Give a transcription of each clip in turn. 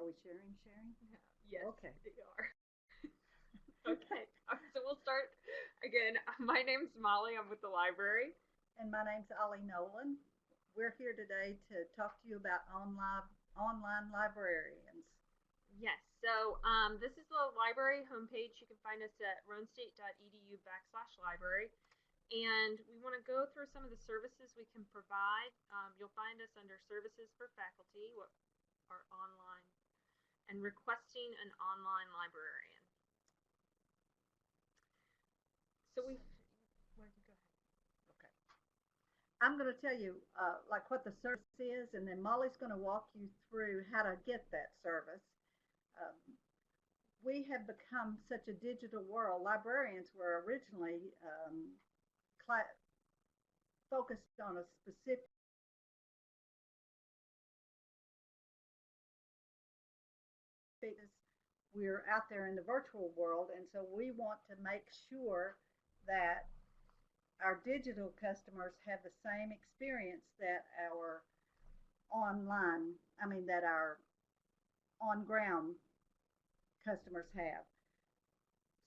we sharing? Yes, Okay. they are. Okay, so we'll start again. My name's Molly. I'm with the library. And my name's Ollie Nolan. We're here today to talk to you about online librarians. Yes, so this is the library homepage. You can find us at roanstate.edu/library. And we want to go through some of the services we can provide. You'll find us under services for faculty, what are online, and requesting an online librarian. So we've, where you go ahead. Okay. I'm going to tell you like what the service is, and then Molly's going to walk you through how to get that service. Um, we have become such a digital world. Librarians were originally focused on a specific. We're out there in the virtual world, and so we want to make sure that our digital customers have the same experience that our online, I mean, that our on ground customers have.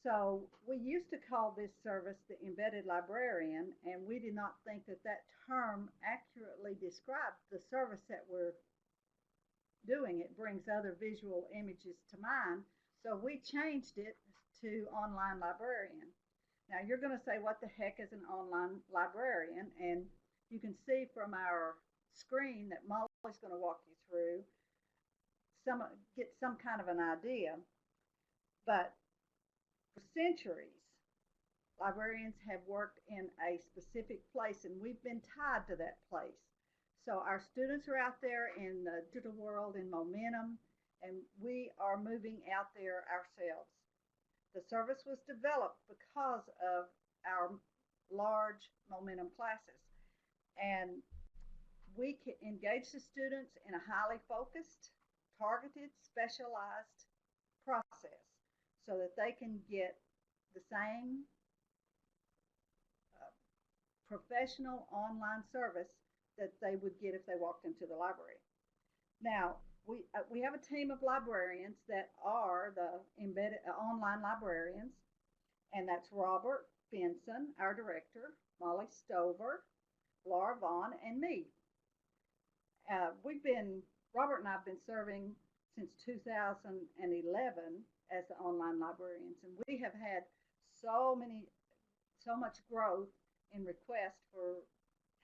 So we used to call this service the embedded librarian, and we did not think that that term accurately described the service that we're doing. It brings other visual images to mind. So we changed it to online librarian. Now you're going to say, what the heck is an online librarian? And you can see from our screen that Molly's going to walk you through get some kind of an idea. But for centuries, librarians have worked in a specific place, and we've been tied to that place. So our students are out there in the digital world in momentum, and we are moving out there ourselves. The service was developed because of our large momentum classes, and we can engage the students in a highly focused, targeted, specialized process so that they can get the same uh, professional online service that they would get if they walked into the library. Now, we have a team of librarians that are the embedded online librarians, and that's Robert Benson, our director, Molly Stover, Laura Vaughn, and me. We've been, Robert and I have been serving since 2011 as the online librarians, and we have had so much growth in requests for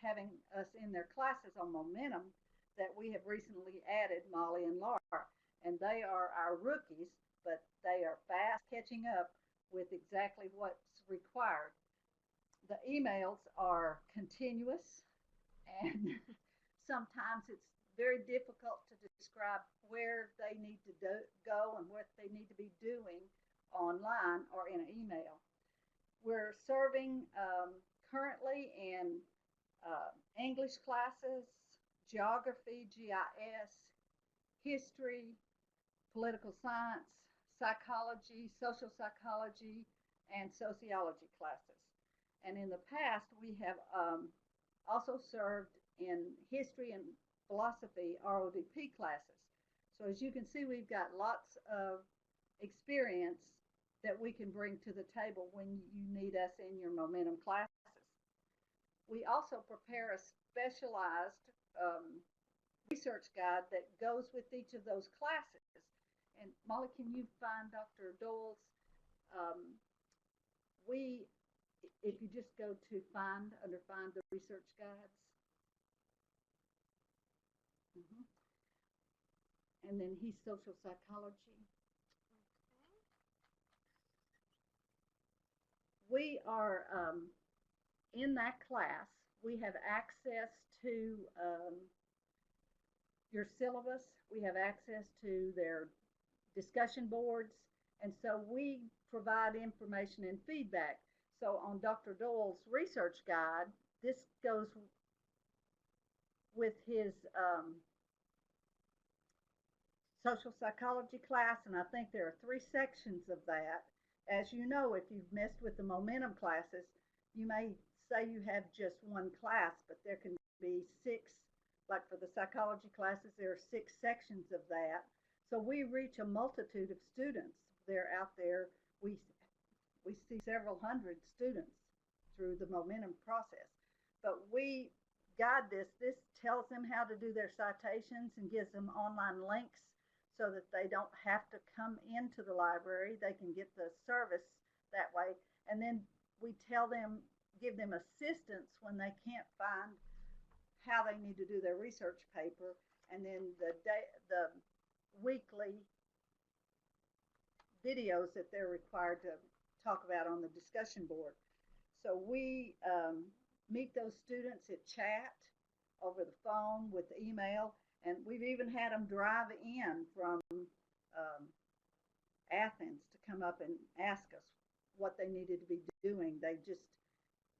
having us in their classes on momentum that we have recently added Molly and Laura, and they are our rookies, but they are fast catching up with exactly what's required. The emails are continuous, and sometimes it's very difficult to describe where they need to go and what they need to be doing online or in an email. We're serving currently in English classes, geography, GIS, history, political science, psychology, social psychology, and sociology classes. And in the past, we have also served in history and philosophy RODP classes. So as you can see, we've got lots of experience that we can bring to the table when you need us in your momentum classes. We also prepare a specialized research guide that goes with each of those classes. And Molly, can you find Dr. Dole's? Um, we, if you just go to find the research guides, mm-hmm. And then he's social psychology. We are in that class. We have access to your syllabus. We have access to their discussion boards, and so we provide information and feedback. So on Dr. Dole's research guide, this goes with his social psychology class, and I think there are 3 sections of that. As you know, if you've messed with the momentum classes, you may say you have just one class, but there can be 6, like for the psychology classes, there are 6 sections of that. So we reach a multitude of students. They're out there. We see several hundred students through the momentum process. But we guide this. This tells them how to do their citations and gives them online links so that they don't have to come into the library. They can get the service that way. And then we tell them, give them assistance when they can't find how they need to do their research paper. And then the weekly videos that they're required to talk about on the discussion board. So we meet those students at chat over the phone with the email, and we've even had them drive in from Athens to come up and ask us what they needed to be doing. They just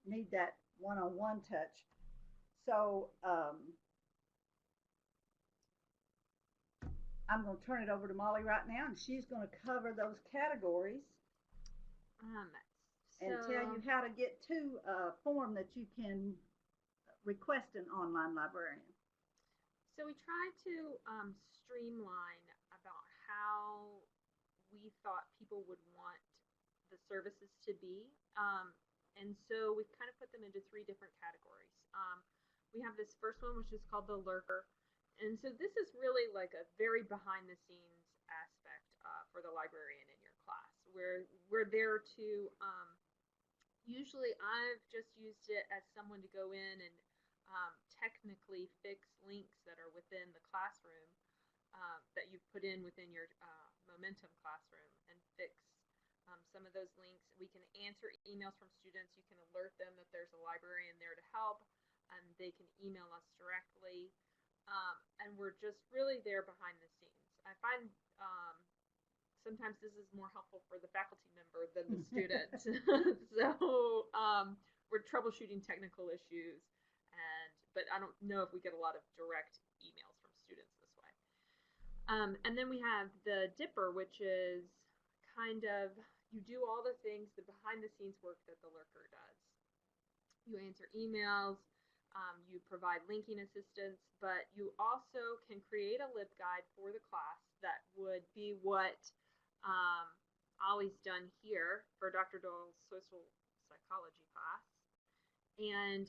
need that one-on-one touch. So I'm going to turn it over to Molly right now, and she's going to cover those categories Um, and tell you how to get to a form that you can request an online librarian. So we try to streamline about how we thought people would want the services to be. And so we've kind of put them into three different categories. We have this first one, which is called the lurker. And so this is really like a very behind the scenes aspect for the librarian in your class, where we're there to, usually I've just used it as someone to go in and technically fix links that are within the classroom that you've put in within your momentum classroom and fix some of those links. We can answer emails from students. You can alert them that there's a librarian there to help, and they can email us directly. And we're just really there behind the scenes. I find sometimes this is more helpful for the faculty member than the student. So we're troubleshooting technical issues, but I don't know if we get a lot of direct emails from students this way. And then we have the dipper, which is kind of, you do all the things, the behind the scenes work that the lurker does. You answer emails, you provide linking assistance, but you also can create a LibGuide for the class that would be what Ollie's done here for Dr. Dole's social psychology class. And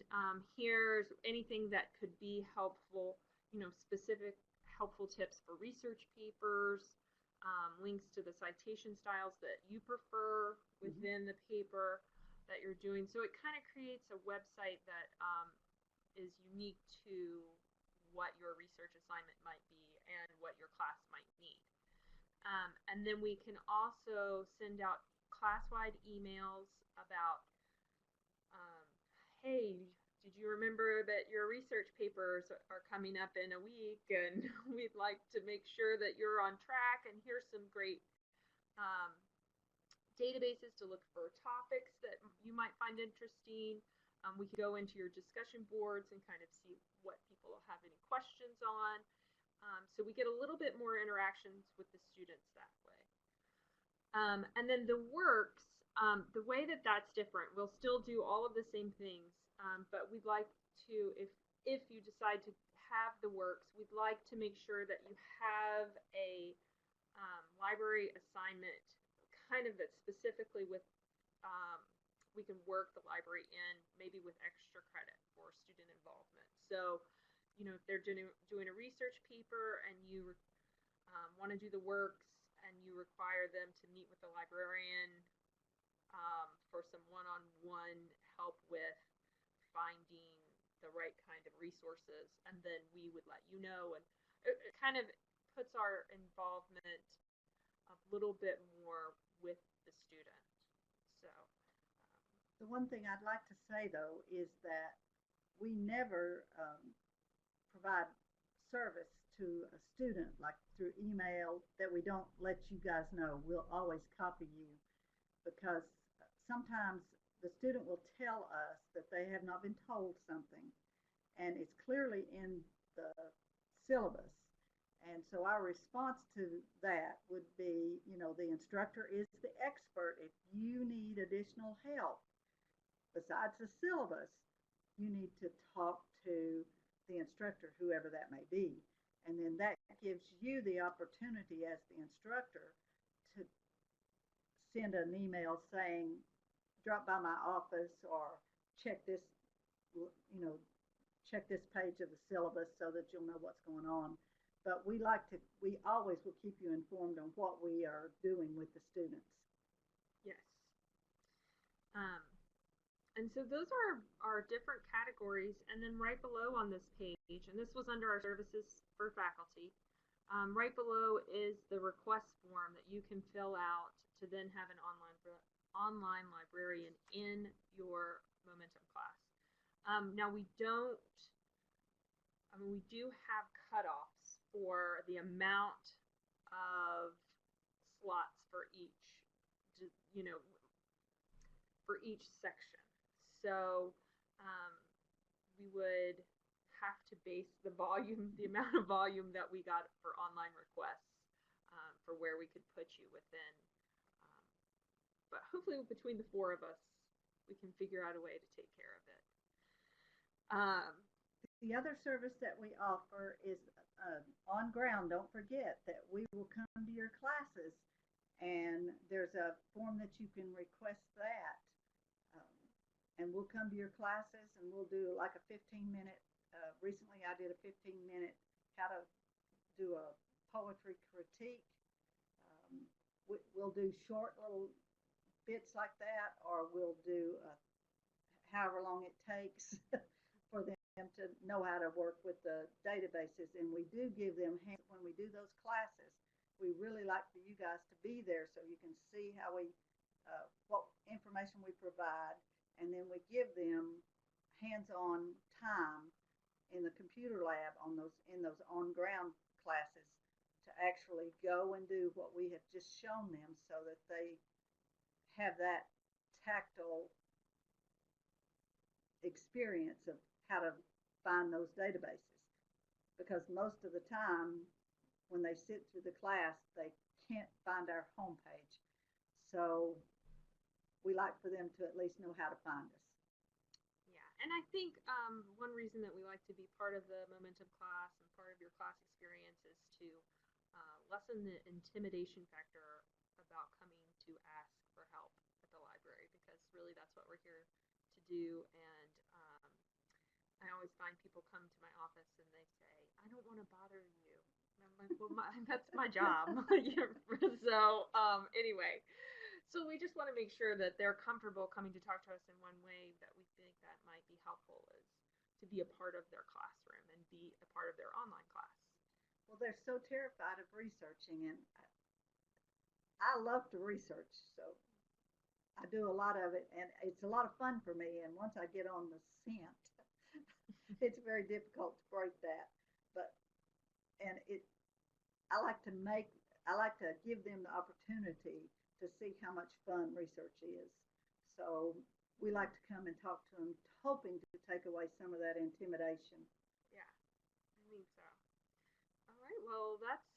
here's anything that could be helpful, specific helpful tips for research papers, links to the citation styles that you prefer within the paper that you're doing. So it kind of creates a website that is unique to what your research assignment might be and what your class might need. And then we can also send out class-wide emails about, hey, did you remember that your research papers are coming up in a week, and we'd like to make sure that you're on track, and here's some great databases to look for topics that you might find interesting. We can go into your discussion boards and kind of see what people have any questions on. So we get a little bit more interactions with the students that way. And then the works, the way that that's different, we'll still do all of the same things, but we'd like to, if you decide to have the works, we'd like to make sure that you have a library assignment kind of that's specifically with, we can work the library in maybe with extra credit for student involvement. So, if they're doing a research paper and you want to do the works and you require them to meet with the librarian for some one-on-one help with finding the right kind of resources, and then we would let you know, and it kind of puts our involvement a little bit more with the student. So the one thing I'd like to say though is that we never provide service to a student like through email that we don't let you guys know. We'll always copy you, because sometimes the student will tell us that they have not been told something, and it's clearly in the syllabus. And so our response to that would be, the instructor is the expert. If you need additional help besides the syllabus, you need to talk to the instructor, whoever that may be. And then that gives you the opportunity as the instructor to send an email saying, drop by my office or check this, you know, check this page of the syllabus so that you'll know what's going on. But we always will keep you informed on what we are doing with the students. Yes. Um, and so those are our different categories. And then right below on this page, and this was under our services for faculty, right below is the request form that you can fill out to then have an online librarian in your momentum class. Now we don't, we do have cutoffs for the amount of slots for each, you know, for each section. So we would have to base the volume, the amount of volume that we got for online requests for where we could put you within. But hopefully between the four of us, we can figure out a way to take care of it. The other service that we offer is on ground. Don't forget that we will come to your classes, and there's a form that you can request that. And we'll come to your classes and we'll do like a 15-minute. Recently, I did a 15-minute how to do a poetry critique. We'll do short little bits like that, or we'll do however long it takes for them to know how to work with the databases. And we do give them hands when we do those classes. We really like for you guys to be there so you can see how what information we provide, and then we give them hands-on time in the computer lab in those on-ground classes to actually go and do what we have just shown them, so that they have that tactile experience of how to find those databases. Because most of the time, when they sit through the class, they can't find our homepage. So we like for them to at least know how to find us. Yeah, and I think one reason that we like to be part of the momentum class and part of your class experience is to lessen the intimidation factor about coming to ask for help at the library, because really that's what we're here to do. And I always find people come to my office and they say, I don't want to bother you. And I'm like, well, that's my job. So anyway, so we just want to make sure that they're comfortable coming to talk to us in one way that we think that might be helpful, is to be a part of their classroom and be a part of their online class. Well, they're so terrified of researching, and I love to research, so I do a lot of it, and it's a lot of fun for me. And once I get on the scent, it's very difficult to break that. But and I like to give them the opportunity to see how much fun research is. So we like to come and talk to them, hoping to take away some of that intimidation. Yeah, I think so. All right, well, that's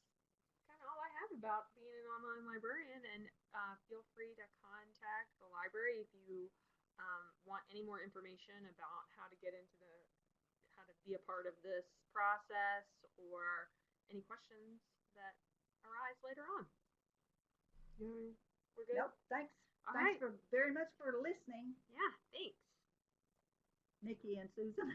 kind of all I have about being an online librarian. And feel free to contact the library if you want any more information about how to how to be a part of this process, or any questions that arise later on. We're good? Nope, thanks. All Thanks right. very much for listening. Yeah, thanks. Nikki and Susan.